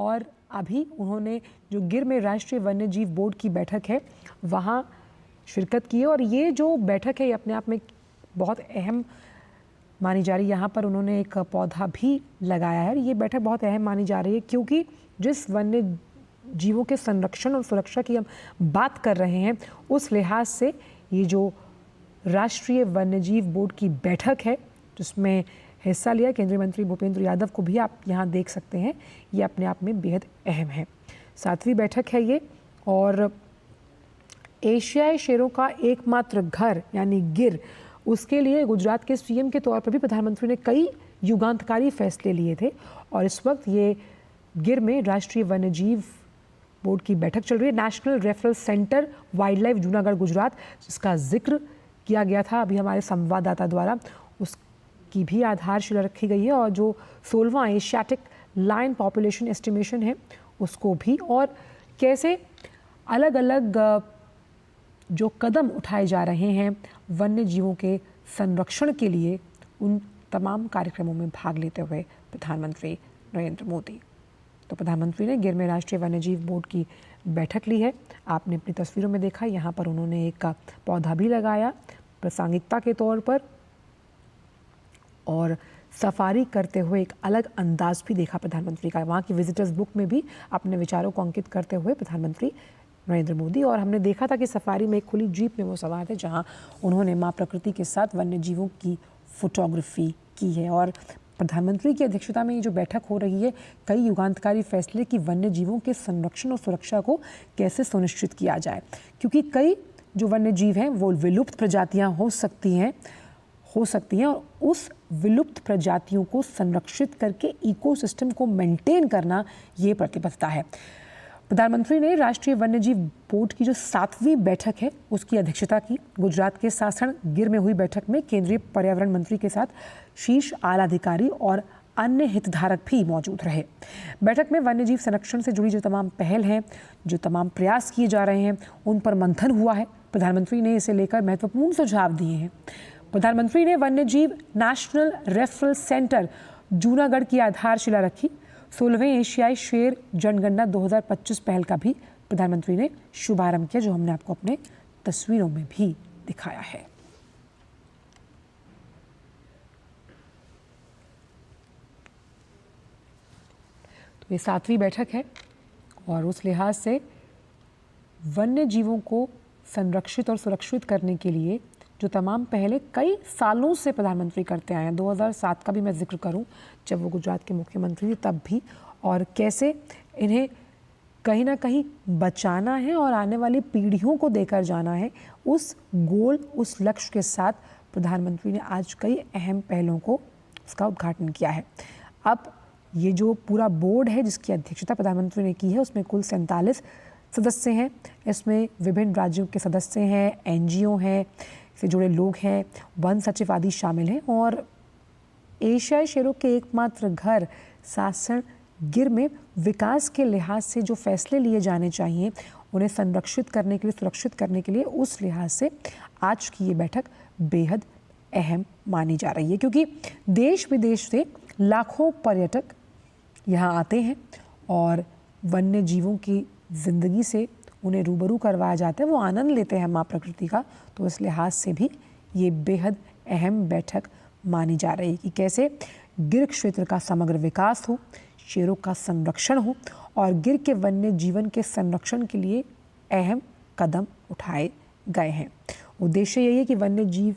और अभी उन्होंने जो गिर में राष्ट्रीय वन्य जीव बोर्ड की बैठक है वहाँ शिरकत की है। और ये जो बैठक है ये अपने आप में बहुत अहम मानी जा रही है। यहाँ पर उन्होंने एक पौधा भी लगाया है। ये बैठक बहुत अहम मानी जा रही है क्योंकि जिस वन्य जीवों के संरक्षण और सुरक्षा की हम बात कर रहे हैं उस लिहाज से ये जो राष्ट्रीय वन्यजीव बोर्ड की बैठक है जिसमें हिस्सा लिया केंद्रीय मंत्री भूपेंद्र यादव को भी आप यहाँ देख सकते हैं, ये अपने आप में बेहद अहम है। 7वीं बैठक है ये। और एशियाई शेरों का एकमात्र घर यानी गिर, उसके लिए गुजरात के सीएम के तौर पर भी प्रधानमंत्री ने कई युगांतकारी फैसले लिए थे। और इस वक्त ये गिर में राष्ट्रीय वन्यजीव बोर्ड की बैठक चल रही है। National referral centre wild life Junagadh Gujarat, जिसका जिक्र किया गया था अभी हमारे संवाददाता द्वारा, उसकी भी आधारशिला रखी गई है। और जो 16वां एशियाटिक लायन पॉपुलेशन एस्टिमेशन है उसको भी, और कैसे अलग अलग जो कदम उठाए जा रहे हैं वन्य जीवों के संरक्षण के लिए, उन तमाम कार्यक्रमों में भाग लेते हुए प्रधानमंत्री नरेंद्र मोदी। तो प्रधानमंत्री ने गिर में राष्ट्रीय वन्यजीव बोर्ड की बैठक ली है। आपने अपनी तस्वीरों में देखा, यहाँ पर उन्होंने एक पौधा भी लगाया प्रासंगिकता के तौर पर, और सफारी करते हुए एक अलग अंदाज भी देखा प्रधानमंत्री का। वहाँ की विजिटर्स बुक में भी अपने विचारों को अंकित करते हुए प्रधानमंत्री नरेंद्र मोदी। और हमने देखा था कि सफारी में एक खुली जीप में वो सवार थे जहाँ उन्होंने माँ प्रकृति के साथ वन्य जीवों की फोटोग्राफी की है। और प्रधानमंत्री की अध्यक्षता में ये जो बैठक हो रही है, कई युगांतकारी फैसले कि वन्य जीवों के संरक्षण और सुरक्षा को कैसे सुनिश्चित किया जाए, क्योंकि कई जो वन्य जीव हैं वो विलुप्त प्रजातियां हो सकती हैं और उस विलुप्त प्रजातियों को संरक्षित करके इकोसिस्टम को मेंटेन करना ये प्रतिबद्धता है। प्रधानमंत्री ने राष्ट्रीय वन्यजीव बोर्ड की जो 7वीं बैठक है उसकी अध्यक्षता की। गुजरात के सासण गिर में हुई बैठक में केंद्रीय पर्यावरण मंत्री के साथ शीर्ष आला अधिकारी और अन्य हितधारक भी मौजूद रहे। बैठक में वन्यजीव संरक्षण से जुड़ी जो तमाम पहल हैं, जो तमाम प्रयास किए जा रहे हैं, उन पर मंथन हुआ है। प्रधानमंत्री ने इसे लेकर महत्वपूर्ण सुझाव दिए हैं। प्रधानमंत्री ने वन्यजीव नेशनल रेफरल सेंटर जूनागढ़ की आधारशिला रखी। 16वें एशियाई शेर जनगणना 2025 पहल का भी प्रधानमंत्री ने शुभारंभ किया, जो हमने आपको अपने तस्वीरों में भी दिखाया है। तो ये 7वीं बैठक है और उस लिहाज से वन्य जीवों को संरक्षित और सुरक्षित करने के लिए जो तमाम पहले कई सालों से प्रधानमंत्री करते आए हैं, 2007 का भी मैं जिक्र करूं जब वो गुजरात के मुख्यमंत्री थे तब भी, और कैसे इन्हें कहीं ना कहीं बचाना है और आने वाली पीढ़ियों को देकर जाना है, उस गोल, उस लक्ष्य के साथ प्रधानमंत्री ने आज कई अहम पहलों को उसका उद्घाटन किया है। अब ये जो पूरा बोर्ड है जिसकी अध्यक्षता प्रधानमंत्री ने की है, उसमें कुल 47 सदस्य हैं। इसमें विभिन्न राज्यों के सदस्य हैं, NGO हैं, से जुड़े लोग हैं, वन सचिव आदि शामिल हैं। और एशियाई शेरों के एकमात्र घर सासण गिर में विकास के लिहाज से जो फैसले लिए जाने चाहिए, उन्हें संरक्षित करने के लिए, सुरक्षित करने के लिए, उस लिहाज से आज की ये बैठक बेहद अहम मानी जा रही है, क्योंकि देश विदेश से लाखों पर्यटक यहाँ आते हैं और वन्य जीवों की ज़िंदगी से उन्हें रूबरू करवाया जाता है, वो आनंद लेते हैं माँ प्रकृति का। तो इस लिहाज से भी ये बेहद अहम बैठक मानी जा रही है कि कैसे गिर क्षेत्र का समग्र विकास हो, शेरों का संरक्षण हो और गिर के वन्य जीवन के संरक्षण के लिए अहम कदम उठाए गए हैं। उद्देश्य यही है कि वन्य जीव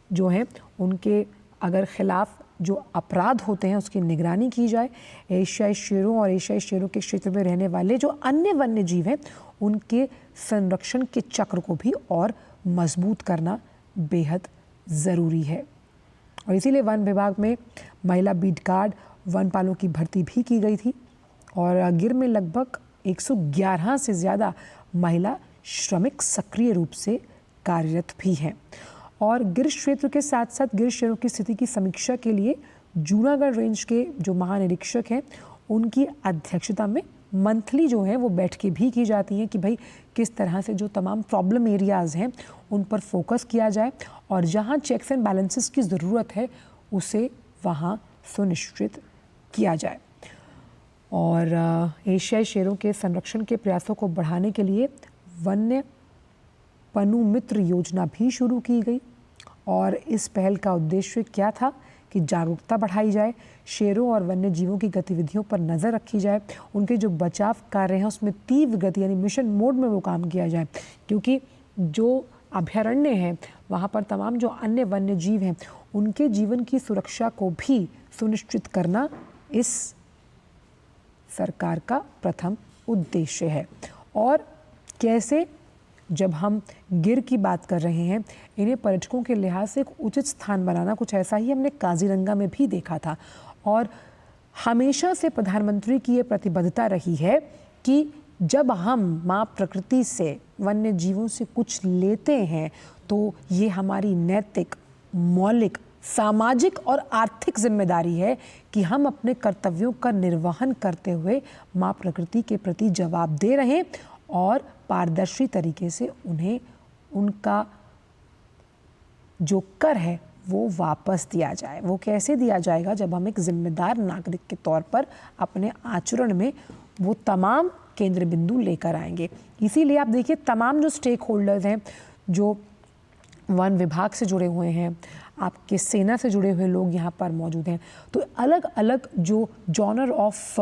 जो हैं उनके अगर खिलाफ जो अपराध होते हैं उसकी निगरानी की जाए। एशियाई शेरों और एशियाई शेरों के क्षेत्र में रहने वाले जो अन्य वन्य जीव हैं उनके संरक्षण के चक्र को भी और मजबूत करना बेहद ज़रूरी है। और इसीलिए वन विभाग में महिला बीट गार्ड वनपालों की भर्ती भी की गई थी और गिर में लगभग 111 से ज़्यादा महिला श्रमिक सक्रिय रूप से कार्यरत भी हैं। और गिर क्षेत्र के साथ साथ गिर शेरों की स्थिति की समीक्षा के लिए जूनागढ़ रेंज के जो महानिरीक्षक हैं उनकी अध्यक्षता में मंथली जो है वो बैठकें भी की जाती हैं कि भाई किस तरह से जो तमाम प्रॉब्लम एरियाज़ हैं उन पर फोकस किया जाए और जहां चेक्स एंड बैलेंसेस की ज़रूरत है उसे वहां सुनिश्चित किया जाए। और एशियाई शेरों के संरक्षण के प्रयासों को बढ़ाने के लिए वन्य पनु मित्र योजना भी शुरू की गई। और इस पहल का उद्देश्य क्या था कि जागरूकता बढ़ाई जाए, शेरों और वन्य जीवों की गतिविधियों पर नज़र रखी जाए, उनके जो बचाव कार्य हैं उसमें तीव्र गति यानी मिशन मोड में वो काम किया जाए, क्योंकि जो अभयारण्य हैं वहाँ पर तमाम जो अन्य वन्य जीव हैं उनके जीवन की सुरक्षा को भी सुनिश्चित करना इस सरकार का प्रथम उद्देश्य है। और कैसे, जब हम गिर की बात कर रहे हैं, इन्हें पर्यटकों के लिहाज से एक उचित स्थान बनाना, कुछ ऐसा ही हमने काजीरंगा में भी देखा था। और हमेशा से प्रधानमंत्री की ये प्रतिबद्धता रही है कि जब हम माँ प्रकृति से, वन्य जीवों से कुछ लेते हैं तो ये हमारी नैतिक, मौलिक, सामाजिक और आर्थिक जिम्मेदारी है कि हम अपने कर्तव्यों का निर्वहन करते हुए माँ प्रकृति के प्रति जवाब दे रहें और पारदर्शी तरीके से उन्हें उनका जो कर है वो वापस दिया जाए। वो कैसे दिया जाएगा? जब हम एक जिम्मेदार नागरिक के तौर पर अपने आचरण में वो तमाम केंद्र बिंदु लेकर आएंगे। इसीलिए आप देखिए तमाम जो स्टेक होल्डर्स हैं, जो वन विभाग से जुड़े हुए हैं, आपके सेना से जुड़े हुए लोग यहाँ पर मौजूद हैं। तो अलग अलग जो जॉनर ऑफ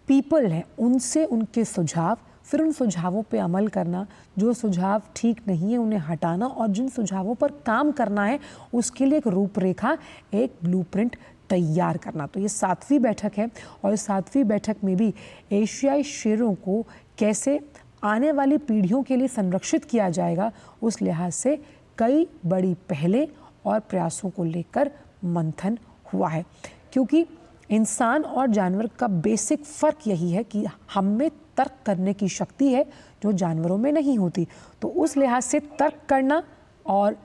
पीपल हैं उनसे उनके सुझाव, फिर उन सुझावों पे अमल करना, जो सुझाव ठीक नहीं है उन्हें हटाना और जिन सुझावों पर काम करना है उसके लिए एक रूपरेखा, एक ब्लूप्रिंट तैयार करना। तो ये 7वीं बैठक है और इस 7वीं बैठक में भी एशियाई शेरों को कैसे आने वाली पीढ़ियों के लिए संरक्षित किया जाएगा, उस लिहाज से कई बड़ी पहलें और प्रयासों को लेकर मंथन हुआ है। क्योंकि इंसान और जानवर का बेसिक फ़र्क यही है कि हम में तर्क करने की शक्ति है जो जानवरों में नहीं होती। तो उस लिहाज से तर्क करना और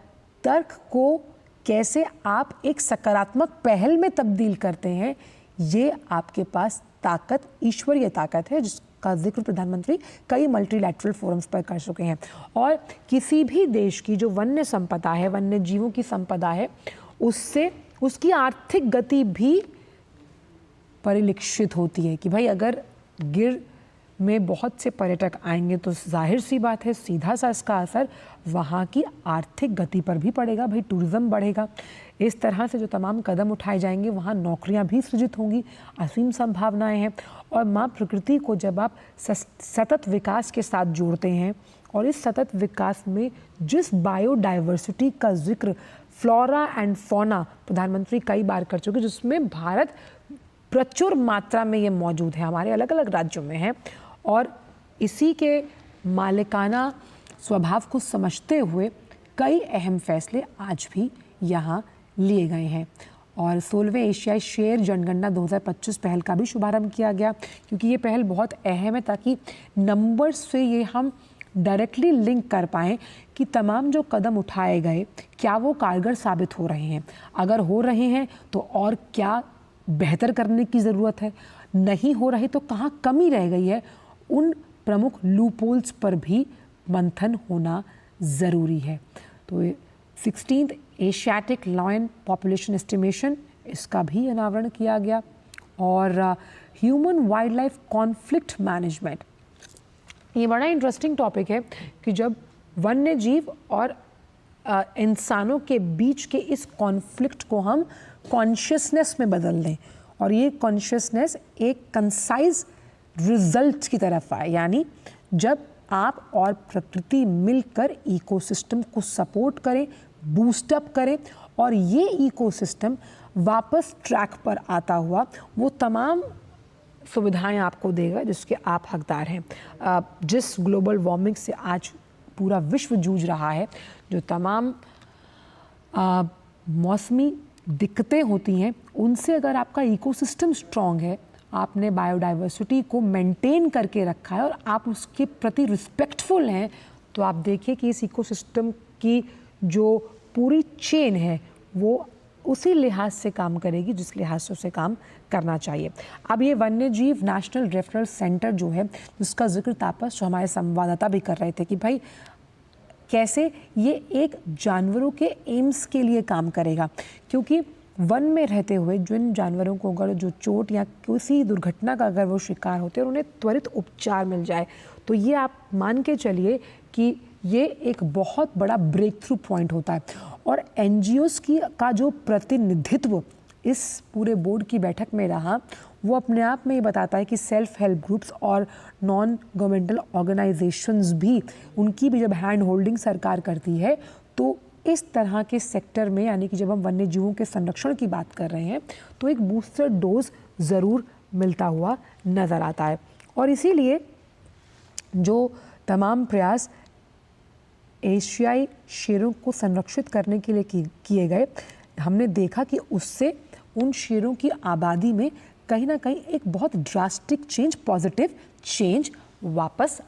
तर्क को कैसे आप एक सकारात्मक पहल में तब्दील करते हैं, ये आपके पास ताकत, ईश्वरीय ताकत है, जिसका जिक्र प्रधानमंत्री कई मल्टीलैटरल फोरम्स पर कर चुके हैं। और किसी भी देश की जो वन्य संपदा है, वन्य जीवों की संपदा है, उससे उसकी आर्थिक गति भी परिलक्षित होती है कि भाई अगर गिर में बहुत से पर्यटक आएंगे तो जाहिर सी बात है सीधा सा इसका असर वहाँ की आर्थिक गति पर भी पड़ेगा। भाई टूरिज़्म बढ़ेगा। इस तरह से जो तमाम कदम उठाए जाएंगे वहाँ नौकरियाँ भी सृजित होंगी, असीम संभावनाएं हैं। और माँ प्रकृति को जब आप सतत विकास के साथ जोड़ते हैं और इस सतत विकास में जिस बायोडाइवर्सिटी का जिक्र फ्लोरा एंड फौना प्रधानमंत्री कई बार कर चुके, जिसमें भारत प्रचुर मात्रा में ये मौजूद है, हमारे अलग अलग राज्यों में है, और इसी के मालिकाना स्वभाव को समझते हुए कई अहम फैसले आज भी यहाँ लिए गए हैं। और 16वें एशियाई शेर जनगणना 2025 पहल का भी शुभारंभ किया गया, क्योंकि ये पहल बहुत अहम है ताकि नंबर से ये हम डायरेक्टली लिंक कर पाएँ कि तमाम जो कदम उठाए गए क्या वो कारगर साबित हो रहे हैं। अगर हो रहे हैं तो और क्या बेहतर करने की ज़रूरत है, नहीं हो रही तो कहाँ कमी रह गई है, उन प्रमुख लूपहोल्स पर भी मंथन होना ज़रूरी है। तो 16th Asiatic lion population estimation, इसका भी अनावरण किया गया। और human wild life conflict management, ये बड़ा इंटरेस्टिंग टॉपिक है कि जब वन्य जीव और इंसानों के बीच के इस कॉन्फ्लिक्ट को हम कॉन्शियसनेस में बदल दें और ये कॉन्शियसनेस एक कंसाइज रिजल्ट की तरफ आए, यानी जब आप और प्रकृति मिलकर इकोसिस्टम को सपोर्ट करें, बूस्टअप करें और ये इकोसिस्टम वापस ट्रैक पर आता हुआ वो तमाम सुविधाएं आपको देगा जिसके आप हकदार हैं। जिस ग्लोबल वार्मिंग से आज पूरा विश्व जूझ रहा है, जो तमाम मौसमी दिक्कतें होती हैं, उनसे अगर आपका इकोसिस्टम स्ट्रॉन्ग है, आपने बायोडाइवर्सिटी को मेंटेन करके रखा है और आप उसके प्रति रिस्पेक्टफुल हैं, तो आप देखिए कि इस इकोसिस्टम की जो पूरी चेन है वो उसी लिहाज से काम करेगी जिस लिहाज से उसे काम करना चाहिए। अब ये वन्य जीव नेशनल रेफरल सेंटर जो है, जिसका जिक्र तापस जो हमारे संवाददाता भी कर रहे थे कि भाई कैसे ये एक जानवरों के एम्स के लिए काम करेगा, क्योंकि वन में रहते हुए जिन जानवरों को अगर जो चोट या किसी दुर्घटना का अगर वो शिकार होते हैं और उन्हें त्वरित उपचार मिल जाए, तो ये आप मान के चलिए कि ये एक बहुत बड़ा ब्रेक थ्रू पॉइंट होता है। और एनजीओज़ का जो प्रतिनिधित्व इस पूरे बोर्ड की बैठक में रहा, वो अपने आप में ये बताता है कि सेल्फ हेल्प ग्रुप्स और नॉन गवर्नमेंटल ऑर्गेनाइजेशंस भी, उनकी भी जब हैंड होल्डिंग सरकार करती है, तो इस तरह के सेक्टर में, यानी कि जब हम वन्य जीवों के संरक्षण की बात कर रहे हैं, तो एक बूस्टर डोज ज़रूर मिलता हुआ नज़र आता है। और इसीलिए जो तमाम प्रयास एशियाई शेरों को संरक्षित करने के लिए किए गए, हमने देखा कि उससे उन शेरों की आबादी में कहीं ना कहीं एक बहुत ड्रास्टिक चेंज, पॉजिटिव चेंज वापस